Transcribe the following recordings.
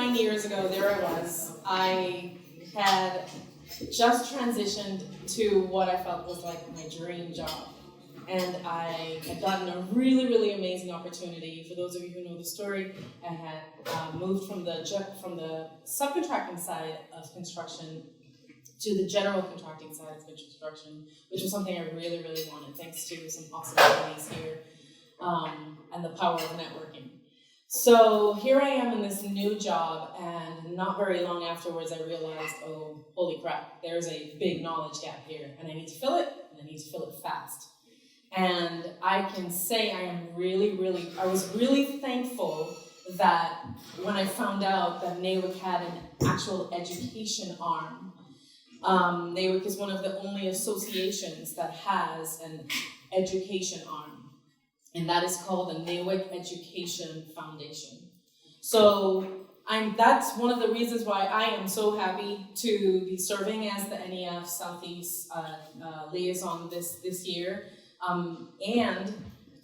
9 years ago, there I was. I had just transitioned to what I felt was like my dream job. And I had gotten a really, really amazing opportunity. For those of you who know the story, I had moved from the subcontracting side of construction to the general contracting side of construction, which was something I really, really wanted, thanks to some awesome companies here and the power of networking. So here I am in this new job, and not very long afterwards I realized, oh, holy crap, there's a big knowledge gap here, and I need to fill it, and I need to fill it fast. And I can say I was really thankful that when I found out that NAWIC had an actual education arm. NAWIC is one of the only associations that has an education arm, and that is called the NAWIC Education Foundation. So that's one of the reasons why I am so happy to be serving as the NEF Southeast liaison this year, and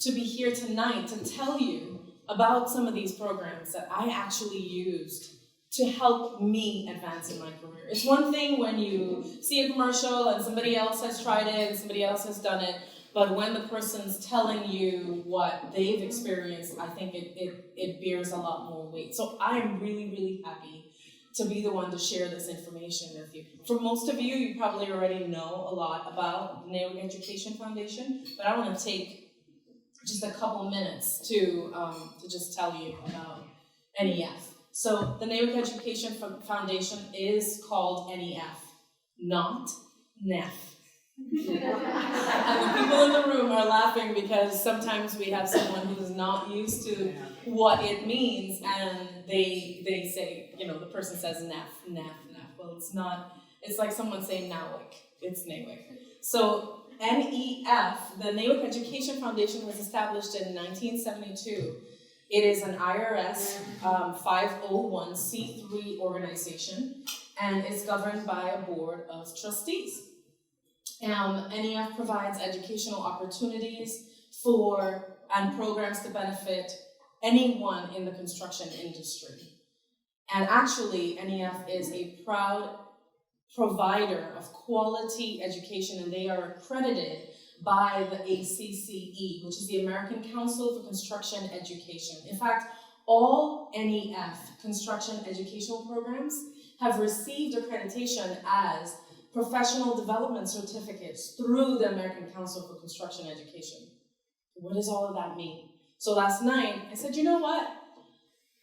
to be here tonight to tell you about some of these programs that I actually used to help me advance in my career. It's one thing when you see a commercial and somebody else has tried it and somebody else has done it, but when the person's telling you what they've experienced, I think it bears a lot more weight. So I am really, really happy to be the one to share this information with you. For most of you, you probably already know a lot about the NAWIC Education Foundation, but I want to take just a couple minutes to just tell you about NEF. So the NAWIC Education Foundation is called NEF, not NEF. And the people in the room are laughing because sometimes we have someone who's not used to what it means, and they say, the person says NEF. Well, it's not. It's like someone saying NAWIC. It's NAWIC. So NEF, the NAWIC Education Foundation, was established in 1972. It is an IRS 501c3 organization, and it's governed by a board of trustees. NEF provides educational opportunities and programs to benefit anyone in the construction industry. And actually, NEF is a proud provider of quality education, and they are accredited by the ACCE, which is the American Council for Construction Education. In fact, all NEF construction educational programs have received accreditation as professional development certificates through the American Council for Construction Education. What does all of that mean? So last night, I said, you know what?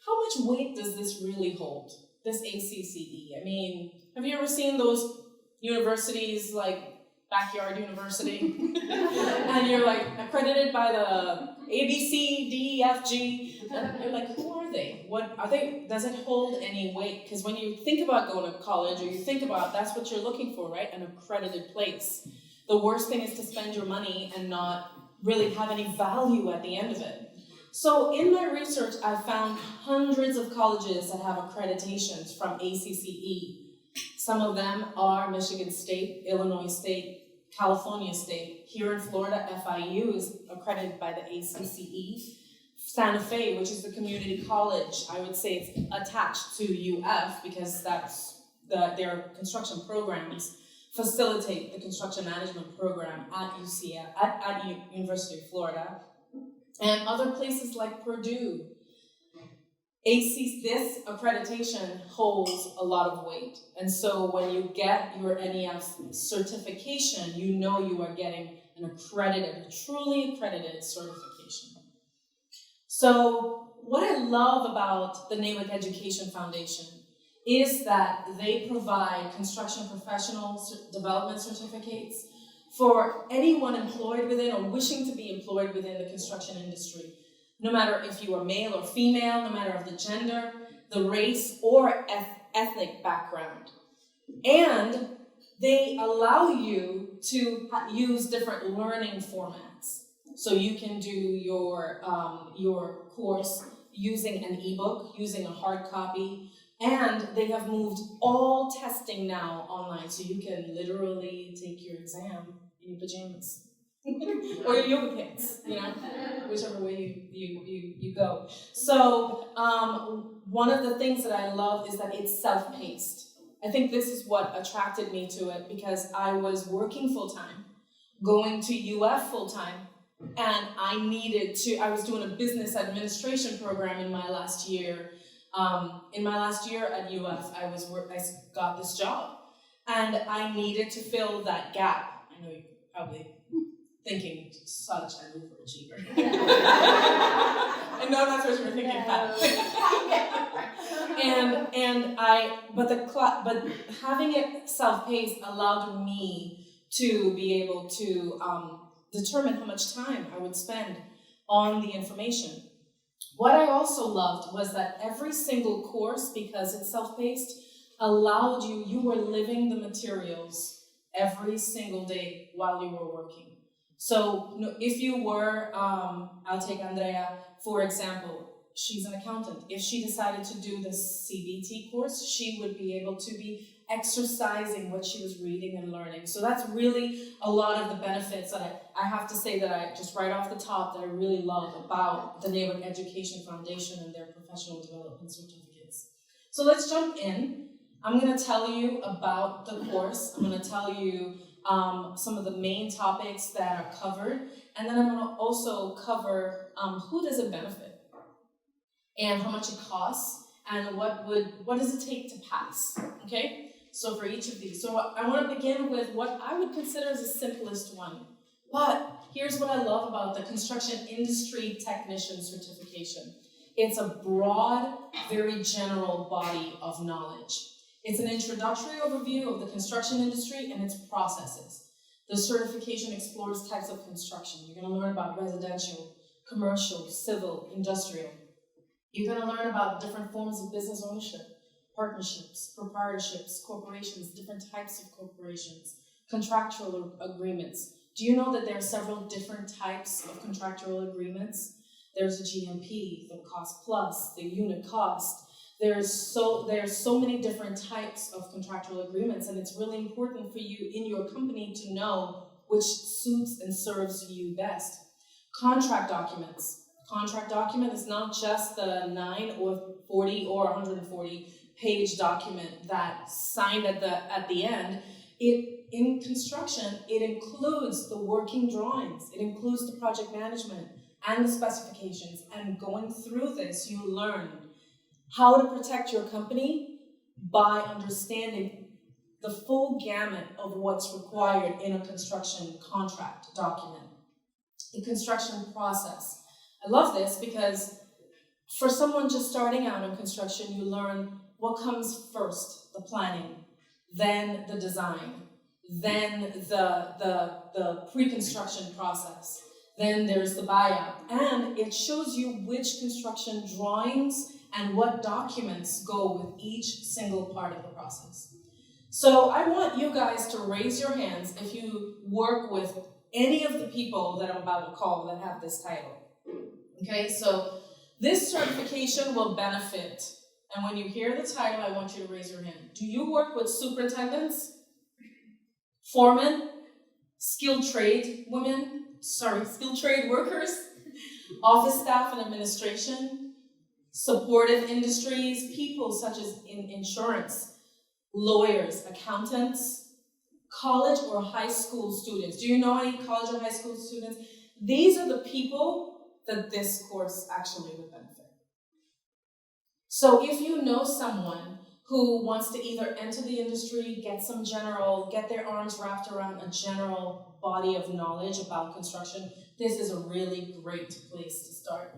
How much weight does this really hold, this ACCE? I mean, have you ever seen those universities like Backyard University? And you're like accredited by the ABC, D, E, F, G. And you're like, who are they? What are they? Does it hold any weight? Because when you think about going to college, or you think about, that's what you're looking for, right? An accredited place. The worst thing is to spend your money and not really have any value at the end of it. So in my research, I found hundreds of colleges that have accreditations from ACCE. Some of them are Michigan State, Illinois State, California State. Here in Florida, FIU is accredited by the ACCE. Santa Fe, which is the community college, I would say it's attached to UF because that's their construction programs facilitate the construction management program at UCF, at University of Florida, and other places like Purdue. This accreditation holds a lot of weight. And so when you get your NEF certification, you know you are getting a truly accredited certification. So what I love about the NAWIC Education Foundation is that they provide construction professional development certificates for anyone employed within or wishing to be employed within the construction industry. No matter if you are male or female, no matter of the gender, the race, or ethnic background. And they allow you to use different learning formats. So you can do your course using an ebook, using a hard copy, and they have moved all testing now online, so you can literally take your exam in your pajamas. or your yoga pants, whichever way you go. So one of the things that I love is that it's self-paced. I think this is what attracted me to it, because I was working full-time, going to UF full-time, and I was doing a business administration program in my last year. In my last year at UF, I got this job, and I needed to fill that gap. I know you're probably thinking, such an overachiever. I know that's what you were thinking, Pat. But having it self-paced allowed me to be able to determine how much time I would spend on the information. What I also loved was that every single course, because it's self-paced, allowed you were living the materials every single day while you were working. So if you were, I'll take Andrea, for example, she's an accountant. If she decided to do the CBT course, she would be able to be exercising what she was reading and learning. So that's really a lot of the benefits that I have to say that I just right off the top that I really love about the NAWIC Education Foundation and their professional development certificates. So let's jump in. I'm going to tell you about the course. I'm going to tell you some of the main topics that are covered, and then I'm going to also cover who does it benefit, and how much it costs, and what does it take to pass, okay? So for each of these. So I want to begin with what I would consider as the simplest one. But here's what I love about the Construction Industry Technician Certification. It's a broad, very general body of knowledge. It's an introductory overview of the construction industry and its processes. The certification explores types of construction. You're going to learn about residential, commercial, civil, industrial. You're going to learn about different forms of business ownership, partnerships, proprietorships, corporations, different types of corporations, contractual agreements. Do you know that there are several different types of contractual agreements? There's a GMP, the cost plus, the unit cost. There's so many different types of contractual agreements, and it's really important for you in your company to know which suits and serves you best. Contract documents. Contract document is not just the 9 or 40 or 140 page document that's signed at the end. In construction, it includes the working drawings, it includes the project management and the specifications, and going through this, you learn how to protect your company by understanding the full gamut of what's required in a construction contract document. The construction process. I love this because for someone just starting out in construction, you learn what comes first, the planning, then the design, then the pre-construction process, then there's the buyout, and it shows you which construction drawings and what documents go with each single part of the process. So I want you guys to raise your hands if you work with any of the people that I'm about to call that have this title. Okay, so this certification will benefit, and when you hear the title, I want you to raise your hand. Do you work with superintendents, foremen, skilled trade workers, office staff and administration, supportive industries, people such as in insurance, lawyers, accountants, college or high school students? Do you know any college or high school students? These are the people that this course actually would benefit. So if you know someone who wants to either enter the industry, get their arms wrapped around a general body of knowledge about construction, this is a really great place to start.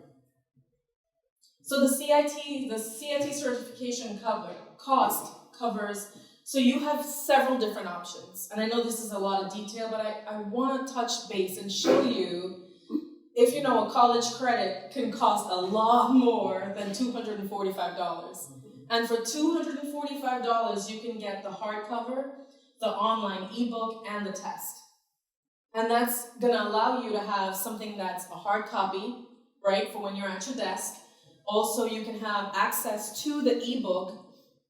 So the CIT certification cost covers, so you have several different options. And I know this is a lot of detail, but I want to touch base and show you, if you know, a college credit can cost a lot more than $245. And for $245, you can get the hardcover, the online ebook, and the test. And that's going to allow you to have something that's a hard copy, right, for when you're at your desk. Also, you can have access to the ebook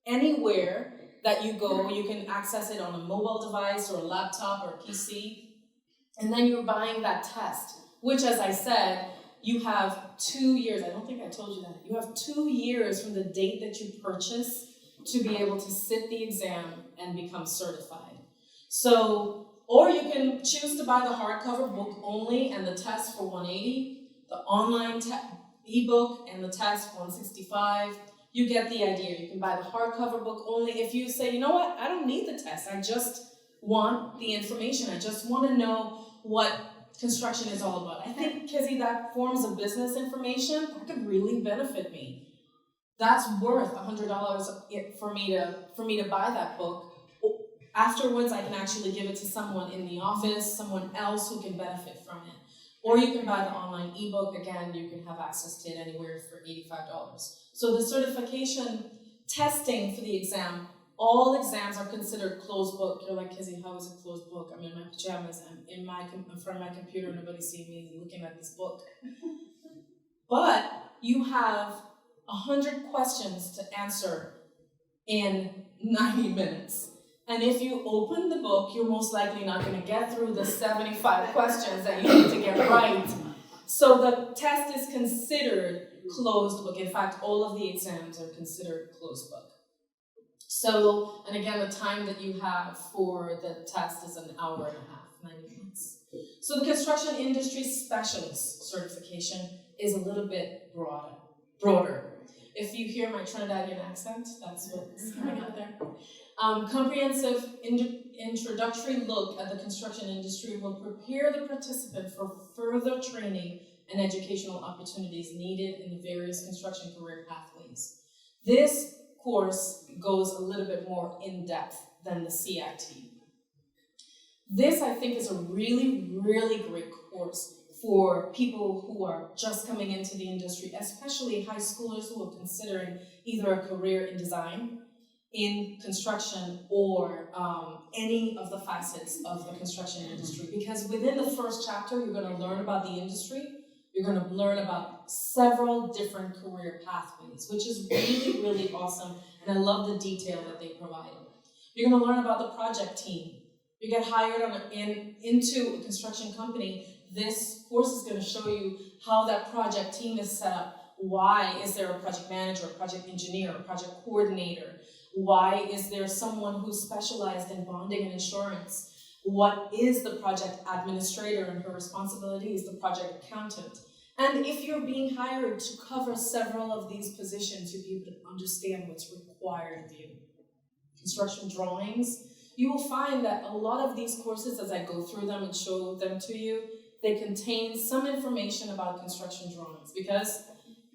anywhere that you go. You can access it on a mobile device or a laptop or a PC. And then you're buying that test, which, as I said, you have 2 years. I don't think I told you that. You have 2 years from the date that you purchase to be able to sit the exam and become certified. So, or you can choose to buy the hardcover book only and the test for $180, the online ebook and the test for $165. You get the idea. You can buy the hardcover book only if you say, you know what, I don't need the test. I just want the information. I just want to know what construction is all about. I think, Kizzy, that forms of business information, that could really benefit me. That's worth $100 for me to buy that book. Afterwards, I can actually give it to someone in the office, someone else who can benefit from it. Or you can buy the online ebook. Again, you can have access to it anywhere for $85. So the certification testing for the exam, all exams are considered closed book. You're like, Kizzy, how is it closed book? I'm in my pajamas, I'm in front of my computer, nobody see me looking at this book. But you have 100 questions to answer in 90 minutes. And if you open the book, you're most likely not going to get through the 75 questions that you need to get right. So the test is considered closed book. In fact, all of the exams are considered closed book. So, and again, the time that you have for the test is an hour and a half, 90 minutes. So the construction industry specialist certification is a little bit broader. If you hear my Trinidadian accent, that's what's coming out there. Comprehensive introductory look at the construction industry will prepare the participant for further training and educational opportunities needed in the various construction career pathways. This course goes a little bit more in depth than the CIT. This, I think, is a really, really great course for people who are just coming into the industry, especially high schoolers who are considering either a career in design, in construction, or any of the facets of the construction industry. Because within the first chapter, you're going to learn about the industry. You're going to learn about several different career pathways, which is really, really awesome. And I love the detail that they provide. You're going to learn about the project team. You get hired into a construction company. This course is going to show you how that project team is set up. Why is there a project manager, a project engineer, a project coordinator? Why is there someone who's specialized in bonding and insurance? What is the project administrator, and her responsibility is the project accountant? And if you're being hired to cover several of these positions, you'll be able to understand what's required of you. Construction drawings, you will find that a lot of these courses, as I go through them and show them to you, they contain some information about construction drawings, because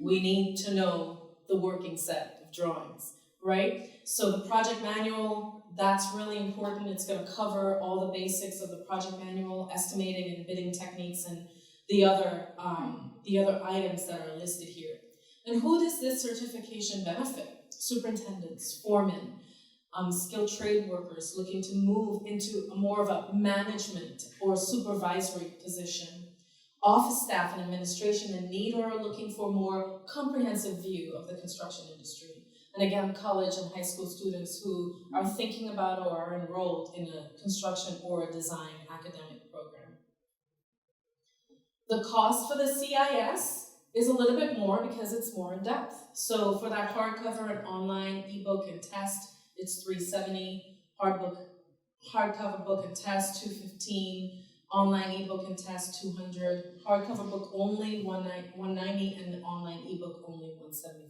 we need to know the working set of drawings, right? So the project manual, that's really important. It's going to cover all the basics of the project manual, estimating and bidding techniques, and the other items that are listed here. And who does this certification benefit? Superintendents, foremen, skilled trade workers looking to move into more of a management or supervisory position, office staff and administration in need or are looking for a more comprehensive view of the construction industry. And again, college and high school students who are thinking about or are enrolled in a construction or a design academic program. The cost for the CIS is a little bit more because it's more in depth. So for that hardcover and online ebook and test, it's $370. Hardcover book and test, $215. Online ebook and test, $200. Hardcover book only, $190, and the online ebook only, $175.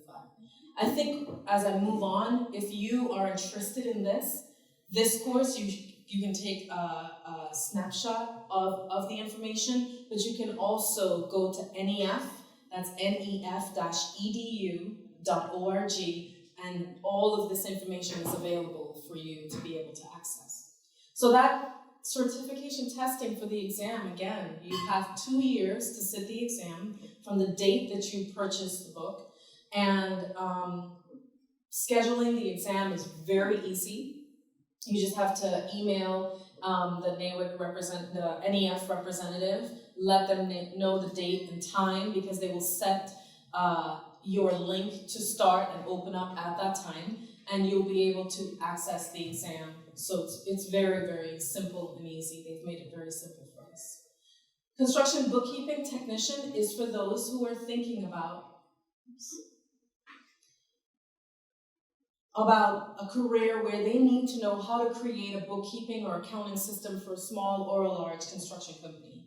I think as I move on, if you are interested in this course, you can take a snapshot of the information, but you can also go to NEF, that's nef-edu.org, and all of this information is available for you to be able to access. So that certification testing for the exam, again, you have 2 years to sit the exam from the date that you purchased the book. And scheduling the exam is very easy. You just have to email the NEF representative, let them know the date and time, because they will set your link to start and open up at that time, and you'll be able to access the exam. So it's very, very simple and easy. They've made it very simple for us. Construction bookkeeping technician is for those who are thinking about a career where they need to know how to create a bookkeeping or accounting system for a small or a large construction company.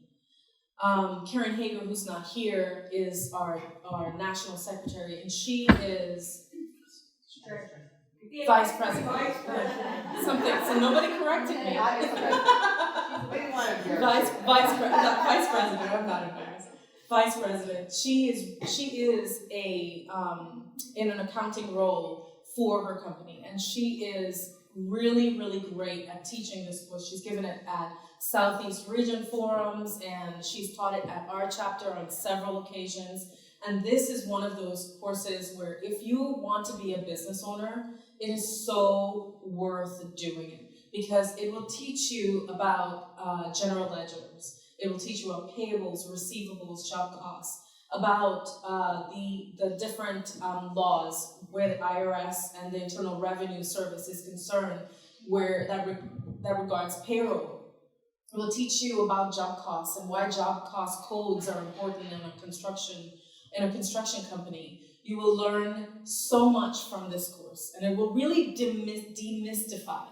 Karen Hager, who's not here, is our national secretary, and she is vice president. Something, so nobody corrected me. Vice president, I'm not embarrassed. Vice president. She is in an accounting role for her company, and she is really, really great at teaching this course. She's given it at Southeast Region forums, and she's taught it at our chapter on several occasions. And this is one of those courses where if you want to be a business owner, it is so worth doing it, because it will teach you about general ledgers. It will teach you about payables, receivables, job costs, about the different laws where the IRS and the Internal Revenue Service is concerned, where that regards payroll. It will teach you about job costs and why job cost codes are important in a construction company. You will learn so much from this course, and it will really demystify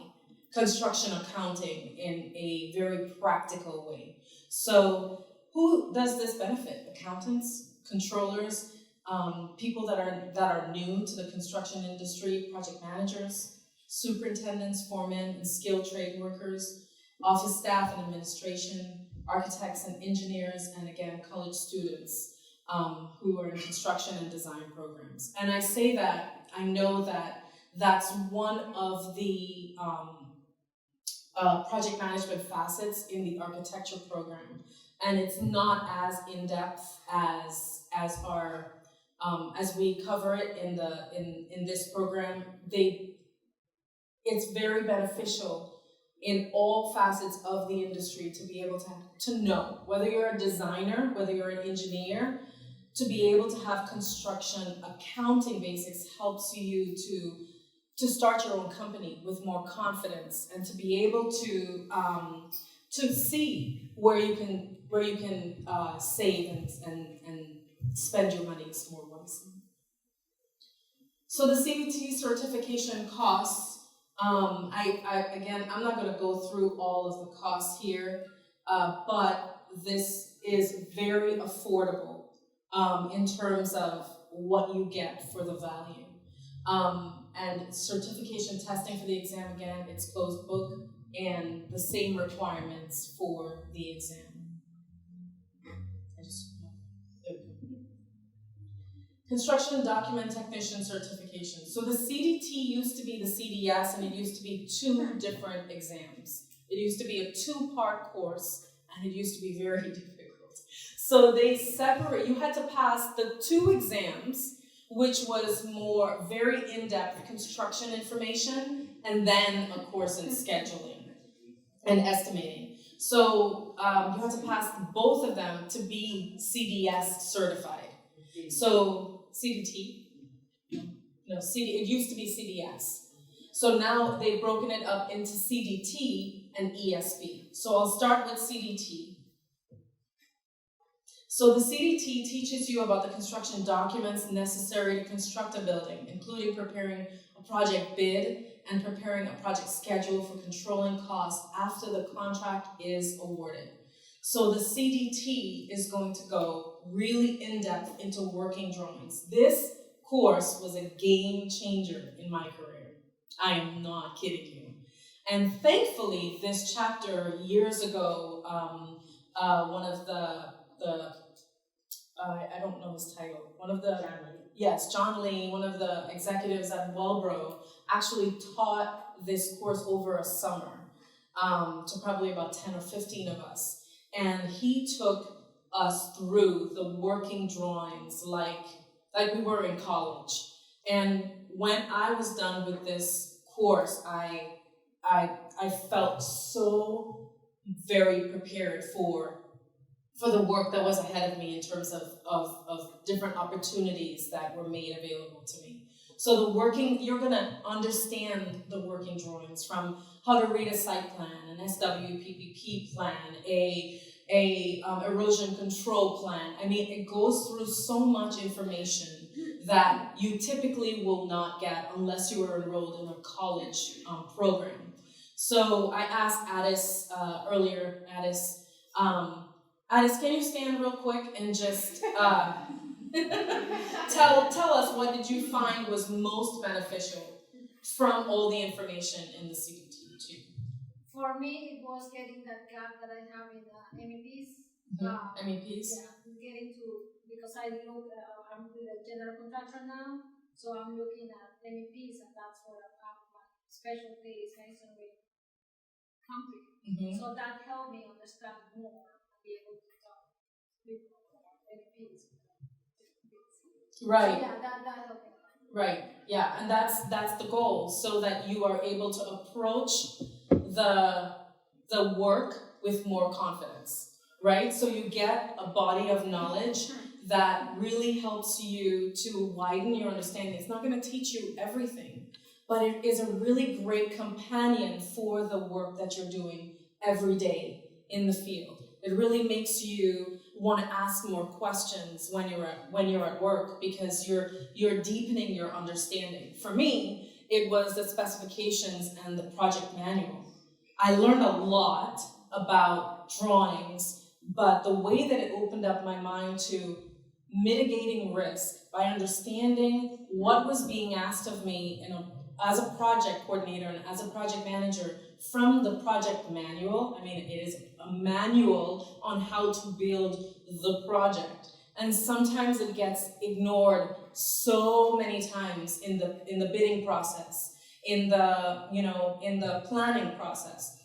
construction accounting in a very practical way. So who does this benefit? Accountants, controllers, people that are new to the construction industry, project managers, superintendents, foremen, and skilled trade workers, office staff and administration, architects and engineers, and again, college students who are in construction and design programs. And I say that, I know that that's one of the project management facets in the architecture program. And it's not as in-depth as our as we cover it in this program. It's very beneficial in all facets of the industry to be able to know, whether you're a designer, whether you're an engineer, to be able to have construction accounting basics helps you to start your own company with more confidence, and to be able to see where you can save and spend your money more wisely. So the CDT certification costs, I'm not going to go through all of the costs here, but this is very affordable in terms of what you get for the value. And certification testing for the exam, again, it's closed book and the same requirements for the exam. Construction document technician certification. So the CDT used to be the CDS, and it used to be two different exams. It used to be a two-part course, and it used to be very difficult. So they separate, you had to pass the two exams, which was more very in-depth construction information, and then a course in scheduling and estimating. So you had to pass both of them to be CDS certified. So CDT, it used to be CDS. So now they've broken it up into CDT and ESB. So I'll start with CDT. So the CDT teaches you about the construction documents necessary to construct a building, including preparing a project bid and preparing a project schedule for controlling costs after the contract is awarded. So the CDT is going to go really in-depth into working drawings. This course was a game changer in my career. I am not kidding you. And thankfully, this chapter years ago, one of I don't know his title, John Lee, one of the executives at Wellbro, actually taught this course over a summer to probably about 10 or 15 of us. And he took us through the working drawings like we were in college. And when I was done with this course, I felt so very prepared for the work that was ahead of me in terms of different opportunities that were made available to me. So you're gonna understand the working drawings, from how to read a site plan, an SWPPP plan, a a erosion control plan. I mean, it goes through so much information that you typically will not get unless you are enrolled in a college program. So I asked Addis earlier, Addis, can you stand real quick and just tell us what did you find was most beneficial from all the information in the CDT? For me, it was getting that gap that I have in MEPs. MEPs? Yeah, getting to, because I'm with a general contractor now, so I'm looking at MEPs, and that's what my specialty is masonry company. So that helped me understand more and be able to talk with MEPs. Right. So yeah, that helped me. Right. Yeah, and that's the goal, so that you are able to approach the work with more confidence, right? So you get a body of knowledge that really helps you to widen your understanding. It's not going to teach you everything, but it is a really great companion for the work that you're doing every day in the field. It really makes you want to ask more questions when you're at work, because you're deepening your understanding. For me, it was the specifications and the project manual. I learned a lot about drawings, but the way that it opened up my mind to mitigating risk by understanding what was being asked of me as a project coordinator and as a project manager from the project manual. I mean, it is a manual on how to build the project. And sometimes it gets ignored so many times in the bidding process, in the planning process.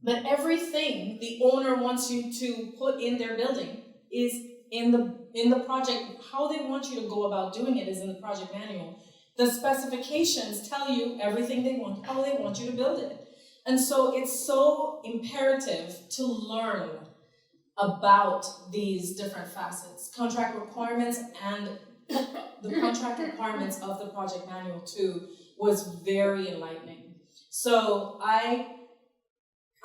But everything the owner wants you to put in their building is in the project. How they want you to go about doing it is in the project manual. The specifications tell you everything they want, how they want you to build it. And so it's so imperative to learn about these different facets. Contract requirements and the contract requirements of the project manual too was very enlightening. So I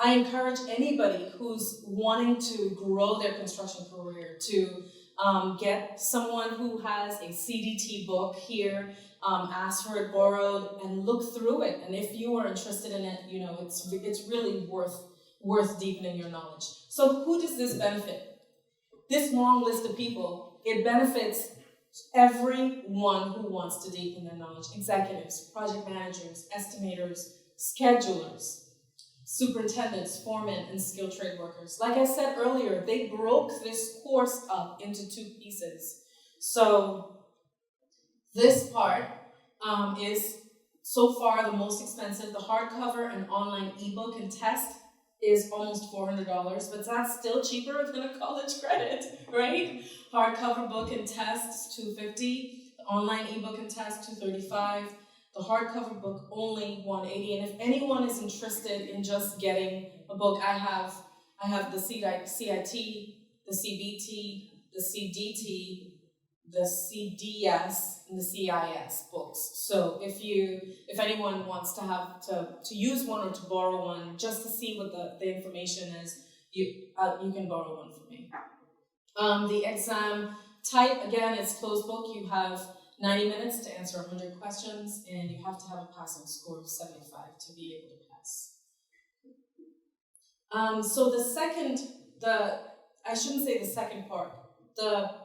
encourage anybody who's wanting to grow their construction career to get someone who has a CDT book here, ask for it borrowed, and look through it. And if you are interested in it, it's really worth deepening your knowledge. So who does this benefit? This long list of people, it benefits everyone who wants to deepen their knowledge. Executives, project managers, estimators, schedulers, superintendents, foremen, and skilled trade workers. Like I said earlier, they broke this course up into 2 pieces. So this part is so far the most expensive. The hardcover and online ebook and test is almost $400, but that's still cheaper than a college credit, right? Hardcover book and test is $250. The online ebook and test $235. The hardcover book only $180. And if anyone is interested in just getting a book, I have the CIT, the CBT, the CDT, the CDS, and the CIS books. So if anyone wants to have to use one or to borrow one just to see what the information is, you can borrow one from me. The exam type, again, it's closed book. You have 90 minutes to answer 100 questions, and you have to have a passing score of 75 to be able to pass. So I shouldn't say the second part.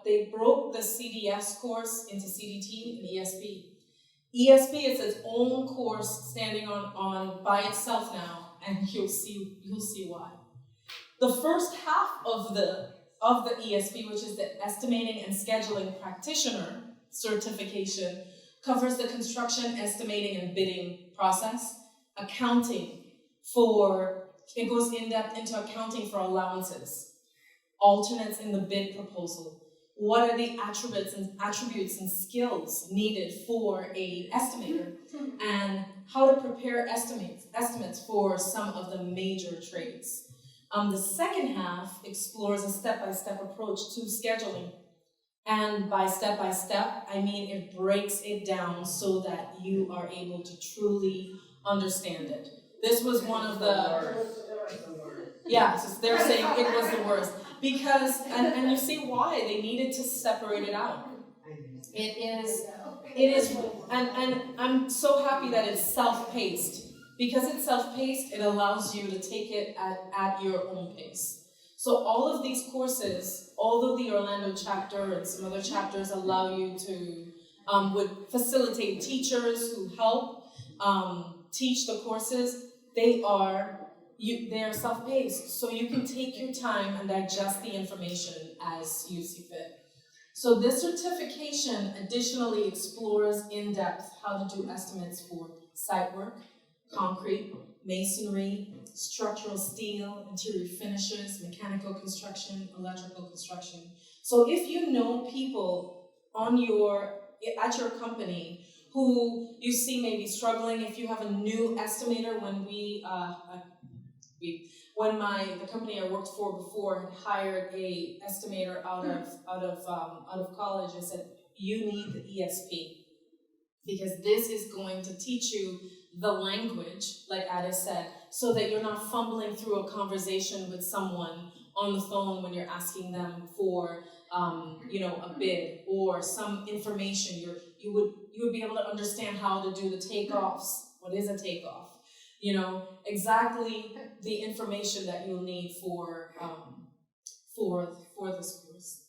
They broke the CDS course into CDT and ESP. ESP is its own course standing on by itself now, and you'll see why. The first half of the ESP, which is the Estimating and Scheduling Practitioner certification, covers the construction, estimating, and bidding process, accounting for, it goes in depth into accounting for allowances, alternates in the bid proposal. What are the attributes and skills needed for an estimator, and how to prepare estimates for some of the major trades. The second half explores a step-by-step approach to scheduling. And by step-by-step, I mean it breaks it down so that you are able to truly understand it. This was one of the... Yeah, so they're saying it was the worst. Because, and you see why, they needed to separate it out. It is, and I'm so happy that it's self-paced. Because it's self-paced, it allows you to take it at your own pace. So all of these courses, although the Orlando chapter and some other chapters allow you to, would facilitate teachers who help teach the courses, they are self-paced. So you can take your time and digest the information as you see fit. So this certification additionally explores in depth how to do estimates for site work, concrete, masonry, structural steel, interior finishes, mechanical construction, electrical construction. So if you know people at your company who you see may be struggling, if you have a new estimator, when the company I worked for before had hired a estimator out of college, I said, you need the ESP, because this is going to teach you the language, like Ada said, so that you're not fumbling through a conversation with someone on the phone when you're asking them for a bid or some information. You would be able to understand how to do the takeoffs. What is a takeoff? Exactly the information that you'll need for this course.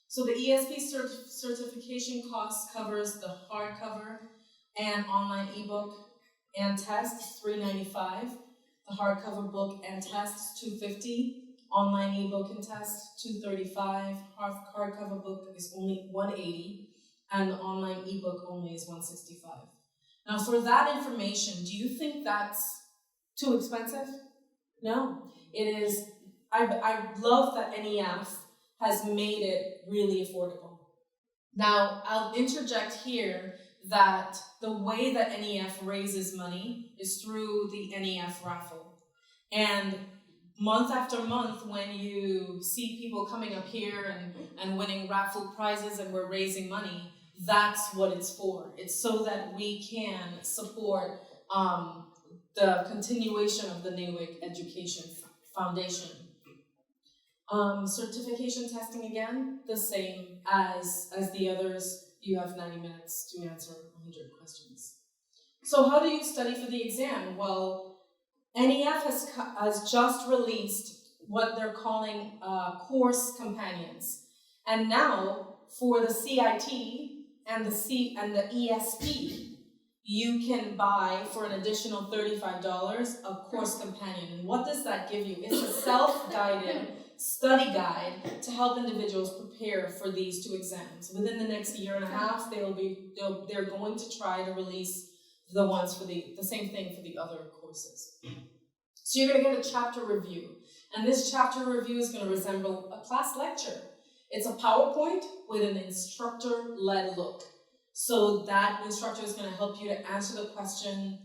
So the ESP certification cost covers the hardcover and online ebook and test, $395. The hardcover book and test, $250. Online ebook and test, $235. Hardcover book is only $180, and the online ebook only is $165. Now, for that information, do you think that's too expensive? No, it is. I love that NEF has made it really affordable. Now, I'll interject here that the way that NEF raises money is through the NEF raffle. And month after month, when you see people coming up here and winning raffle prizes and we're raising money, that's what it's for. It's so that we can support the continuation of the Naywick Education Foundation. Certification testing, again, the same as the others. You have 90 minutes to answer 100 questions. So how do you study for the exam? Well, NEF has just released what they're calling course companions. And now, for the CIT and the ESP, you can buy, for an additional $35, a course companion. And what does that give you? It's a self-guided study guide to help individuals prepare for these two exams. Within the next year and a half, they're going to try to release the ones for the same thing for the other courses. So you're going to get a chapter review. And this chapter review is going to resemble a class lecture. It's a PowerPoint with an instructor-led look. So that instructor is going to help you to answer the question,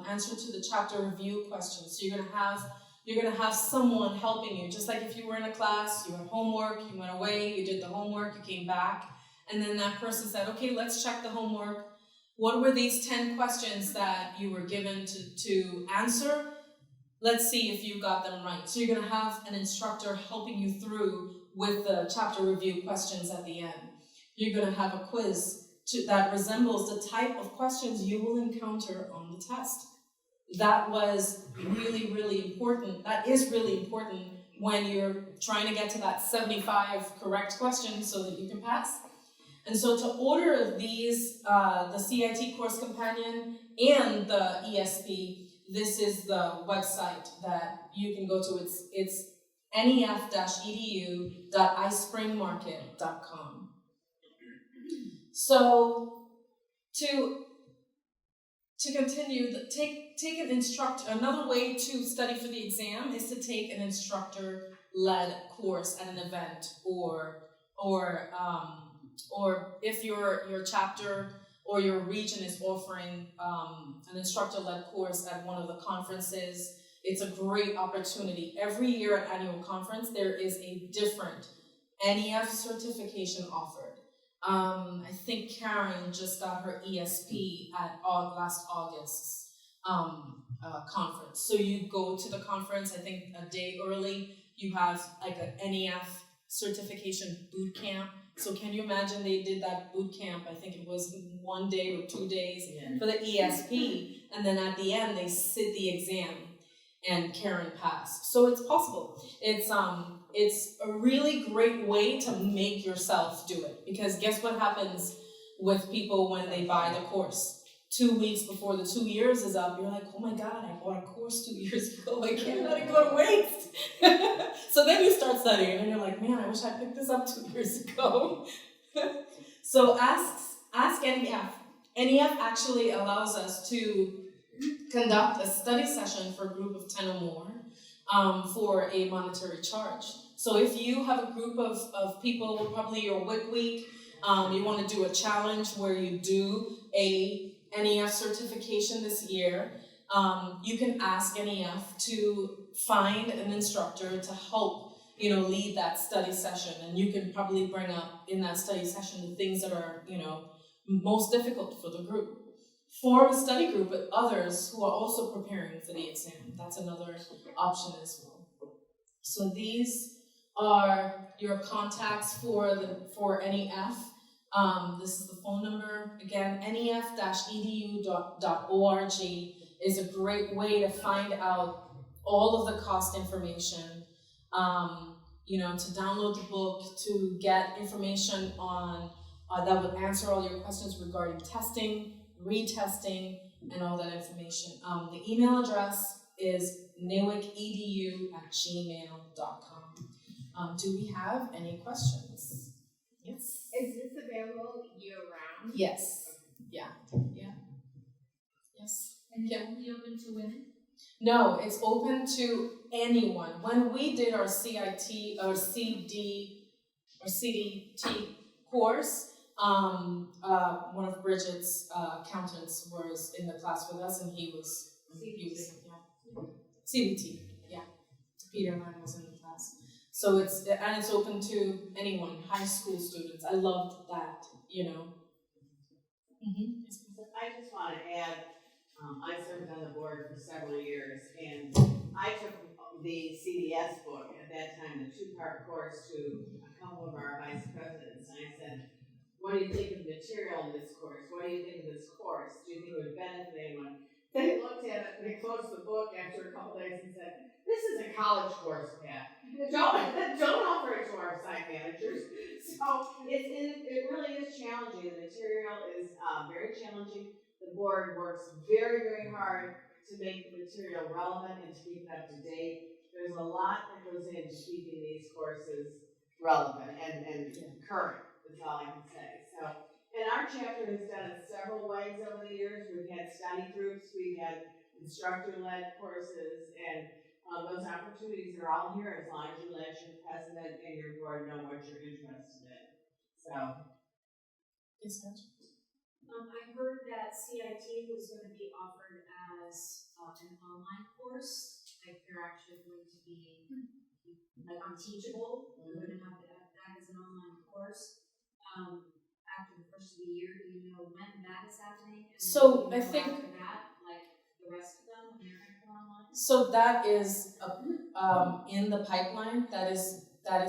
answer to the chapter review question. So you're going to have someone helping you, just like if you were in a class, you had homework, you went away, you did the homework, you came back, and then that person said, okay, let's check the homework. What were these 10 questions that you were given to answer? Let's see if you got them right. So you're going to have an instructor helping you through with the chapter review questions at the end. You're going to have a quiz that resembles the type of questions you will encounter on the test. That was really, really important. That is really important when you're trying to get to that 75 correct questions so that you can pass. And so to order these, the CIT course companion and the ESP, this is the website that you can go to. It's nef-edu.ispringmarket.com. So to continue, take an instructor. Another way to study for the exam is to take an instructor-led course at an event, or if your chapter or your region is offering an instructor-led course at one of the conferences. It's a great opportunity. Every year at annual conference, there is a different NEF certification offered. I think Karen just got her ESP at last August. conference. So you go to the conference, I think a day early, you have like an NEF certification boot camp. So can you imagine they did that boot camp, I think it was 1 day or 2 days for the ESP, and then at the end they sit the exam and Karen passed. So it's possible. It's a really great way to make yourself do it, because guess what happens with people when they buy the course? 2 weeks before the 2 years is up, you're like, oh my God, I bought a course 2 years ago, I can't let it go to waste. So then you start studying and you're like, man, I wish I picked this up 2 years ago. So ask NEF. NEF actually allows us to conduct a study session for a group of 10 or more for a monetary charge. So if you have a group of people, probably your WIC week, you want to do a challenge where you do a NEF certification this year, you can ask NEF to find an instructor to help, lead that study session. And you can probably bring up in that study session the things that are, most difficult for the group. Form a study group with others who are also preparing for the exam. That's another option as well. So these are your contacts for NEF. This is the phone number. Again, nef-edu.org is a great way to find out all of the cost information, to download the book, to get information on that would answer all your questions regarding testing, retesting, and all that information. The email address is newicedu@gmail.com. Do we have any questions? Yes. Is this available year-round? Yes. Yeah. Yes. And it's only open to women? No, it's open to anyone. When we did our CIT or CDT course, one of Bridget's accountants was in the class with us, and he was CBT. Yeah, Peter and I was in the class. So it's open to anyone, high school students. I loved that, Mm-hmm. I just want to add, I served on the board for several years, and I took the CDS book at that time, the 2-part course, to a couple of our vice presidents, and I said, what do you think of the material in this course? What do you think of this course? Do you think it would benefit anyone? They looked at it, they closed the book after a couple days and said, this is a college course, Pat. Don't offer it to our site managers. So it really is challenging. The material is very challenging. The board works very, very hard to make the material relevant and to keep it up to date. There's a lot that goes into keeping these courses relevant and current. That's all I can say. So, and our chapter has done it several ways over the years. We've had study groups, we've had instructor-led courses, and those opportunities are all here as long as you let your president and your board know what you're interested in. So, I heard that CIT was going to be offered as an online course. Like they're actually going to be like on Teachable. We're going to have that as an online course. After the first of the year, do you know when that is happening? And So I think after that, like the rest of them, when they're going to go online. So that is in the pipeline. That is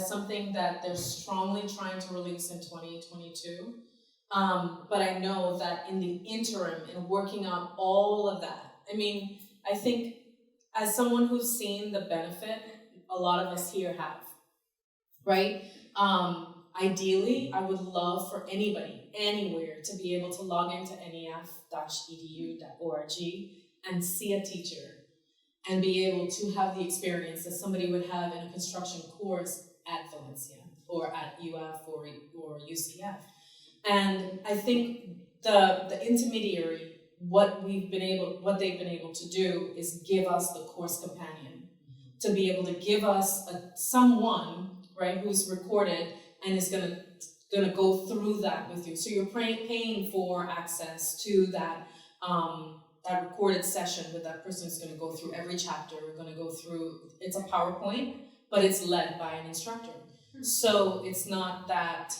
something that they're strongly trying to release in 2022. But I know that in the interim, in working on all of that, I think as someone who's seen the benefit, a lot of us here have, right? Ideally, I would love for anybody, anywhere, to be able to log into nef-edu.org and see a teacher and be able to have the experience that somebody would have in a construction course at Valencia or at UF or UCF. And I think the intermediary, what they've been able to do is give us the course companion, to be able to give us someone, right, who's recorded and is gonna go through that with you. So you're paying for access to that that recorded session with that person who's gonna go through every chapter. We're gonna go through, it's a PowerPoint, but it's led by an instructor. So it's not that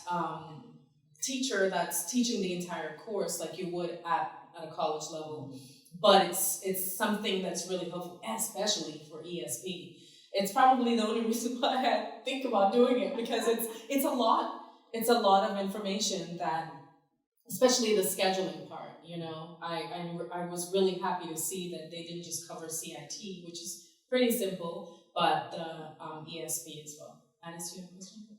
teacher that's teaching the entire course like you would at a college level. but it's something that's really helpful, especially for ESP. It's probably the only reason why I think about doing it, because it's a lot. It's a lot of information that, especially the scheduling part, you know. I was really happy to see that they didn't just cover CIT, which is pretty simple, but the ESP as well. Alice, you have a question?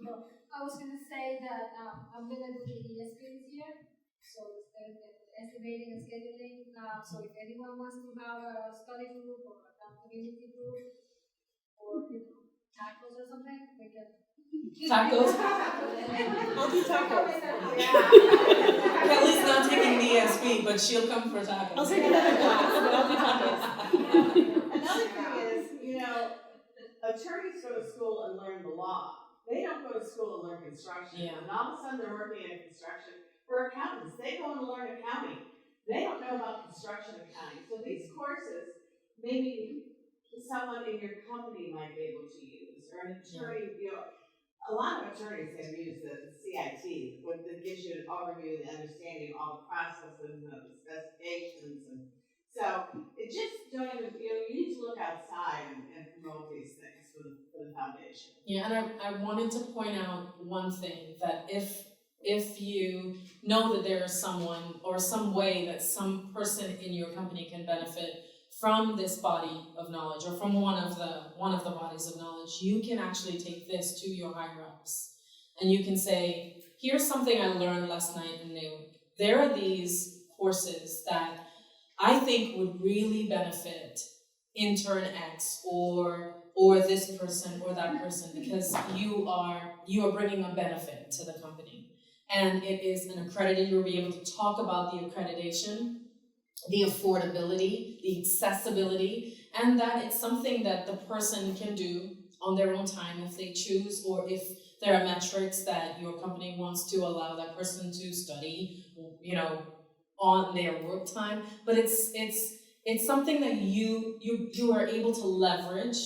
No, I was gonna say that I'm gonna do the ESP this year, so it's estimating and scheduling. So if anyone wants to have a study group or a community group, or tacos or something, we can. Tacos? I'll do tacos. Kelly's not taking the ESP, but she'll come for tacos. I'll take another class, but I'll do tacos. Another thing is, you know, attorneys go to school and learn the law. They don't go to school and learn construction. Yeah. And all of a sudden they're working in construction. For accountants, they go and learn accounting. They don't know about construction accounting. So these courses, maybe someone in your company might be able to use, or an attorney, you know, a lot of attorneys have used the CIT, what that gives you an overview and understanding of all the processes and the specifications, and so it just don't even, you know, you need to look outside and promote these things for the foundation. Yeah, and I wanted to point out one thing, that if you know that there is someone or some way that some person in your company can benefit from this body of knowledge, or from one of the bodies of knowledge, you can actually take this to your higher ups, and you can say, here's something I learned last night in New. There are these courses that I think would really benefit intern X or this person or that person, because you are bringing a benefit to the company, and it is an accredited. You'll be able to talk about the accreditation, the affordability, the accessibility, and that it's something that the person can do on their own time if they choose, or if there are metrics that your company wants to allow that person to study, you know, on their work time. But it's something that you are able to leverage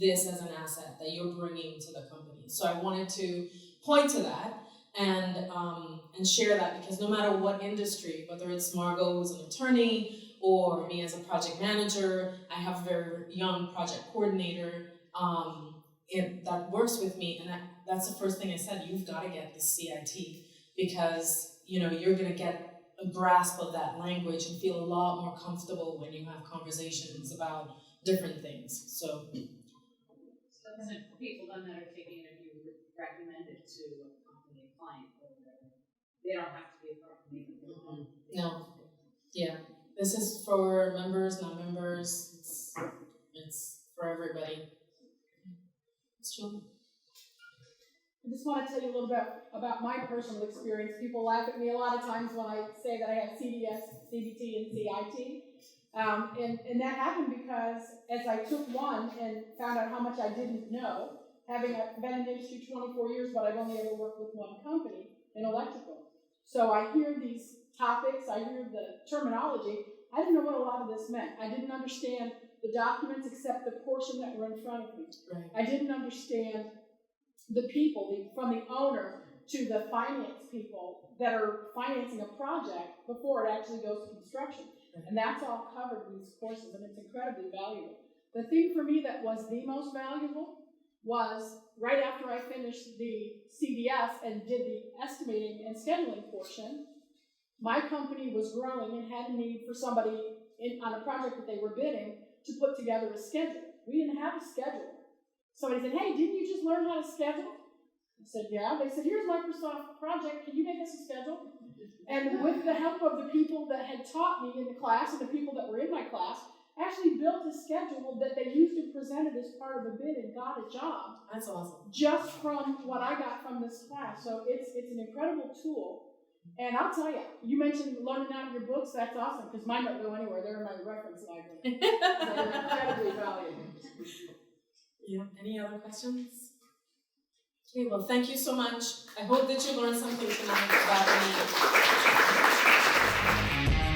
this as an asset that you're bringing to the company. So I wanted to point to that and share that, because no matter what industry, whether it's Margot as an attorney or me as a project manager, I have a very young project coordinator that works with me, and that's the first thing I said, you've got to get the CIT, because you know you're going to get a grasp of that language and feel a lot more comfortable when you have conversations about different things. So people then that are taking it, if you recommend it to a company, a client, or whatever, they don't have to be a company. no, yeah, this is for members, non-members. It's for everybody. It's true. I just want to tell you a little bit about my personal experience. People laugh at me a lot of times when I say that I have CDS, CBT, and CIT. And that happened because as I took one and found out how much I didn't know, having been in the industry 24 years, but I've only ever worked with one company in electrical. So I hear these topics, I hear the terminology. I didn't know what a lot of this meant. I didn't understand the documents except the portion that were in front of me. Right. I didn't understand the people, from the owner to the finance people that are financing a project before it actually goes to construction. And that's all covered in these courses, and it's incredibly valuable. The thing for me that was the most valuable was right after I finished the CDS and did the estimating and scheduling portion, my company was growing and had a need for somebody on a project that they were bidding to put together a schedule. We didn't have a schedule. Somebody said, hey, didn't you just learn how to schedule? I said, yeah. They said, here's Microsoft Project. Can you make us a schedule? And with the help of the people that had taught me in the class and the people that were in my class, actually built a schedule that they used and presented as part of a bid and got a job. That's awesome. Just from what I got from this class. So it's an incredible tool. And I'll tell you, you mentioned learning out your books. That's awesome, because mine don't go anywhere. They're in my reference library. So they're incredibly valuable. Yeah. Any other questions? Okay, well, thank you so much. I hope that you learned something tonight about me.